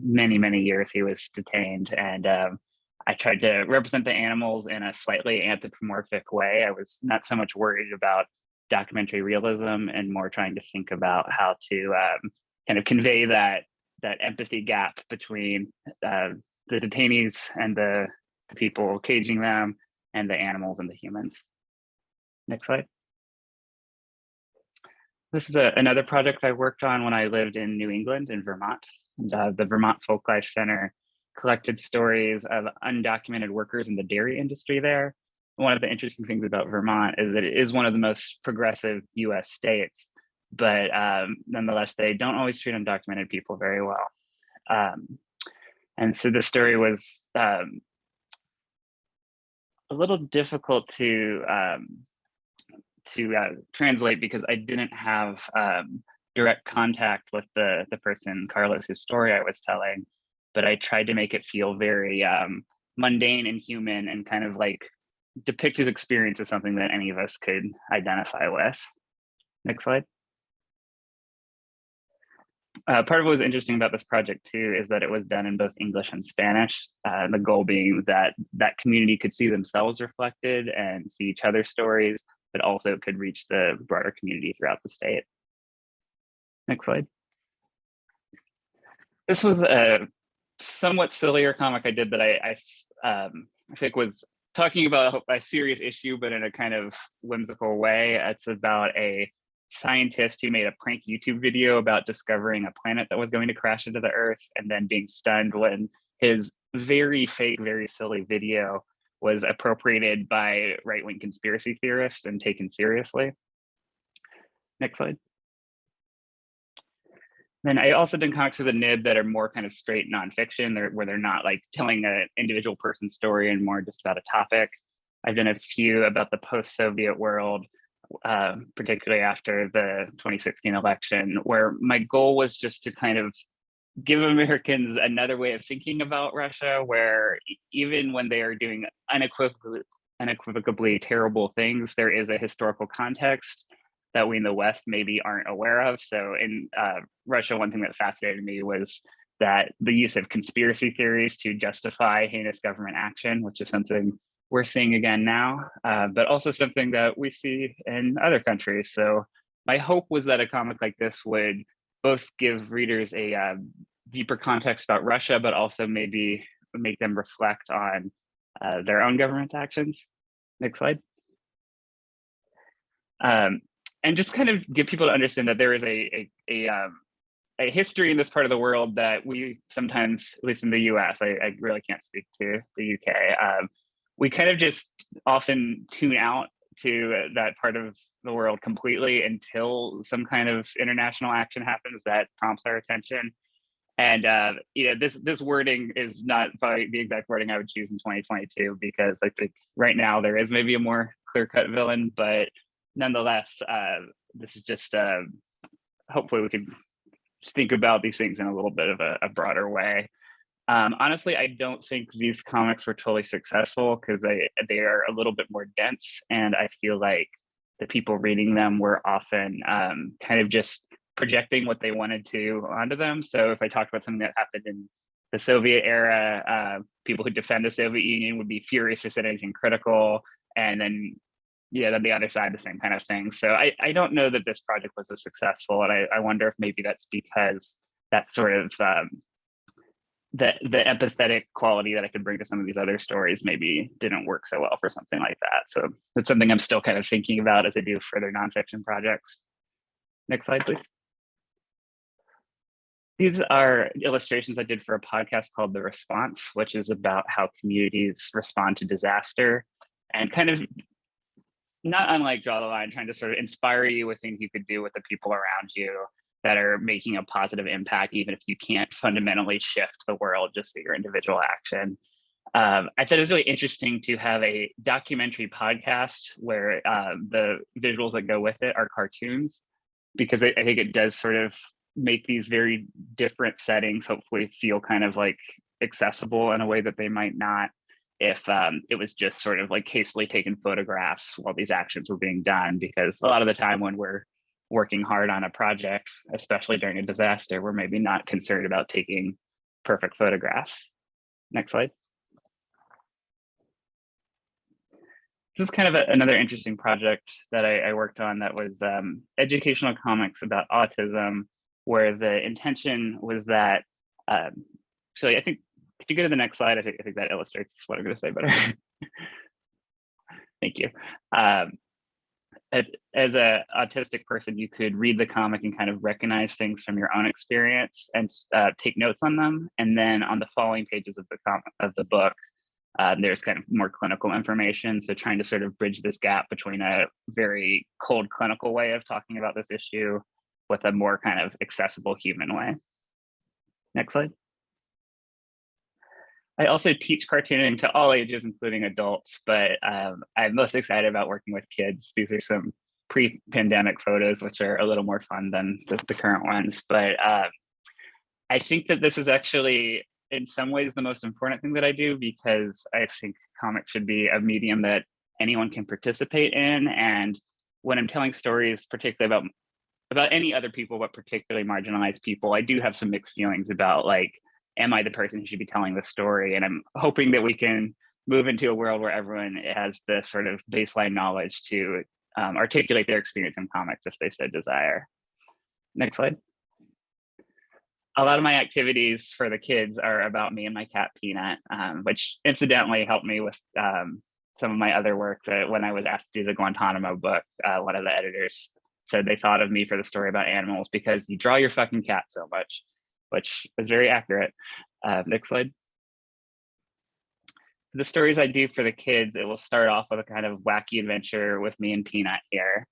many years he was detained, and I tried to represent the animals in a slightly anthropomorphic way. I was not so much worried about documentary realism and more trying to think about how to kind of convey that empathy gap between the detainees and the people caging them, and the animals and the humans. Next slide. This is another project I worked on when I lived in New England, in Vermont. The Vermont Folklife Center collected stories of undocumented workers in the dairy industry there. One of the interesting things about Vermont is that it is one of the most progressive US states, but nonetheless, they don't always treat undocumented people very well. And so the story was a little difficult to translate because I didn't have direct contact with the person, Carlos, whose story I was telling, but I tried to make it feel very mundane and human, and kind of like depict his experience as something that any of us could identify with. Next slide. Part of what was interesting about this project too is that it was done in both English and Spanish. The goal being that that community could see themselves reflected and see each other's stories, but also could reach the broader community throughout the state. Next slide. This was a somewhat sillier comic I did that I think was talking about a serious issue, but in a kind of whimsical way. It's about a scientist who made a prank YouTube video about discovering a planet that was going to crash into the Earth, and then being stunned when his very fake, very silly video was appropriated by right-wing conspiracy theorists and taken seriously. Next slide. Then I also did comics for the Nib that are more kind of straight nonfiction, where they're not like telling an individual person's story and more just about a topic. I've done a few about the post-Soviet world, particularly after the 2016 election, where my goal was just to kind of give Americans another way of thinking about Russia, where even when they are doing unequivocally terrible things, there is a historical context that we in the West maybe aren't aware of. So in Russia, one thing that fascinated me was that the use of conspiracy theories to justify heinous government action, which is something we're seeing again now, but also something that we see in other countries. So my hope was that a comic like this would both give readers a deeper context about Russia, but also maybe make them reflect on their own government's actions. Next slide. And just kind of get people to understand that there is a a history in this part of the world that we sometimes, at least in the US, I really can't speak to the UK, we kind of just often tune out to that part of the world completely until some kind of international action happens that prompts our attention. And this wording is not probably the exact wording I would choose in 2022, because I think right now there is maybe a more clear-cut villain, but nonetheless, this is just hopefully we can think about these things in a little bit of a broader way. Honestly, I don't think these comics were totally successful because they are a little bit more dense, and I feel like the people reading them were often kind of just projecting what they wanted to onto them. So if I talked about something that happened in the Soviet era, people who defend the Soviet Union would be furious or said anything critical, and then then the other side, the same kind of thing. So I don't know that this project was as successful, and I wonder if maybe that's because that sort of the empathetic quality that I could bring to some of these other stories maybe didn't work so well for something like that. So that's something I'm still kind of thinking about as I do further nonfiction projects. Next slide, please. These are illustrations I did for a podcast called The Response, which is about how communities respond to disaster, and kind of not unlike Draw the Line, trying to sort of inspire you with things you could do with the people around you that are making a positive impact, even if you can't fundamentally shift the world just through your individual action. I thought it was really interesting to have a documentary podcast where the visuals that go with it are cartoons, because I think it does sort of make these very different settings hopefully feel kind of like accessible in a way that they might not if it was just sort of like hastily taken photographs while these actions were being done. Because a lot of the time when we're working hard on a project, especially during a disaster, we're maybe not concerned about taking perfect photographs. Next slide. This is kind of another interesting project that I worked on that was educational comics about autism, where the intention was that, actually, I think, could you go to the next slide? I think that illustrates what I'm going to say better. Thank you. As an autistic person, you could read the comic and kind of recognize things from your own experience and take notes on them. And then on the following pages of the book, there's kind of more clinical information. So trying to sort of bridge this gap between a very cold clinical way of talking about this issue with a more kind of accessible human way. Next slide. I also teach cartooning to all ages, including adults, but I'm most excited about working with kids. These are some pre-pandemic photos, which are a little more fun than the current ones. But I think that this is actually, in some ways, the most important thing that I do, because I think comics should be a medium that anyone can participate in. And when I'm telling stories, particularly about any other people, but particularly marginalized people, I do have some mixed feelings about, like, am I the person who should be telling the story? And I'm hoping that we can move into a world where everyone has this sort of baseline knowledge to articulate their experience in comics if they so desire. Next slide. A lot of my activities for the kids are about me and my cat Peanut, which incidentally helped me with some of my other work. That when I was asked to do the Guantanamo book, one of the editors said they thought of me for the story about animals because you draw your fucking cat so much, which is very accurate. Next slide. So the stories I do for the kids, it will start off with a kind of wacky adventure with me and Peanut here.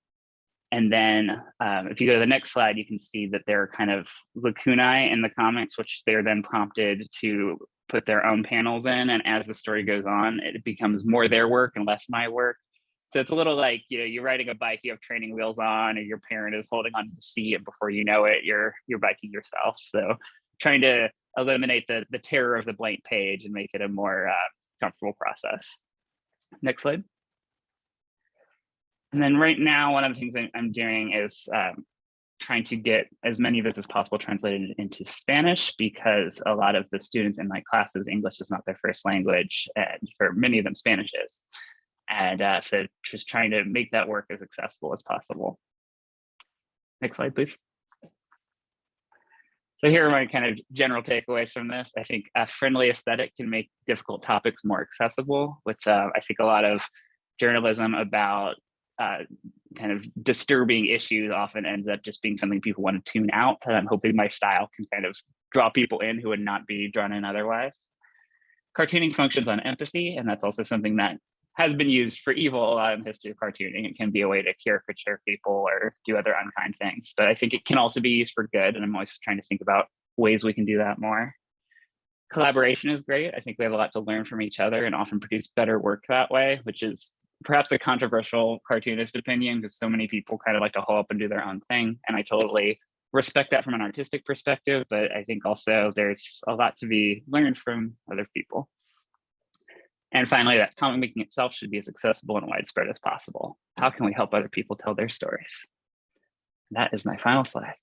And then if you go to the next slide, you can see that there are kind of lacunae in the comics, which they're then prompted to put their own panels in. And as the story goes on, it becomes more their work and less my work. So it's a little like, you're riding a bike, you have training wheels on, and your parent is holding onto the seat, and before you know it, you're biking yourself. So trying to eliminate the terror of the blank page and make it a more comfortable process. Next slide. And then right now, one of the things I'm doing is trying to get as many of this as possible translated into Spanish, because a lot of the students in my classes, English is not their first language, and for many of them, Spanish is. And so just trying to make that work as accessible as possible. Next slide, please. So here are my kind of general takeaways from this. I think a friendly aesthetic can make difficult topics more accessible, which I think a lot of journalism about kind of disturbing issues often ends up just being something people want to tune out. And I'm hoping my style can kind of draw people in who would not be drawn in otherwise. Cartooning functions on empathy, and that's also something that has been used for evil a lot in the history of cartooning. It can be a way to caricature people or do other unkind things, but I think it can also be used for good, and I'm always trying to think about ways we can do that more. Collaboration is great. I think we have a lot to learn from each other and often produce better work that way, which is perhaps a controversial cartoonist opinion because so many people kind of like to hole up and do their own thing. And I totally respect that from an artistic perspective, but I think also there's a lot to be learned from other people. And finally, that comic making itself should be as accessible and widespread as possible. How can we help other people tell their stories? That is my final slide.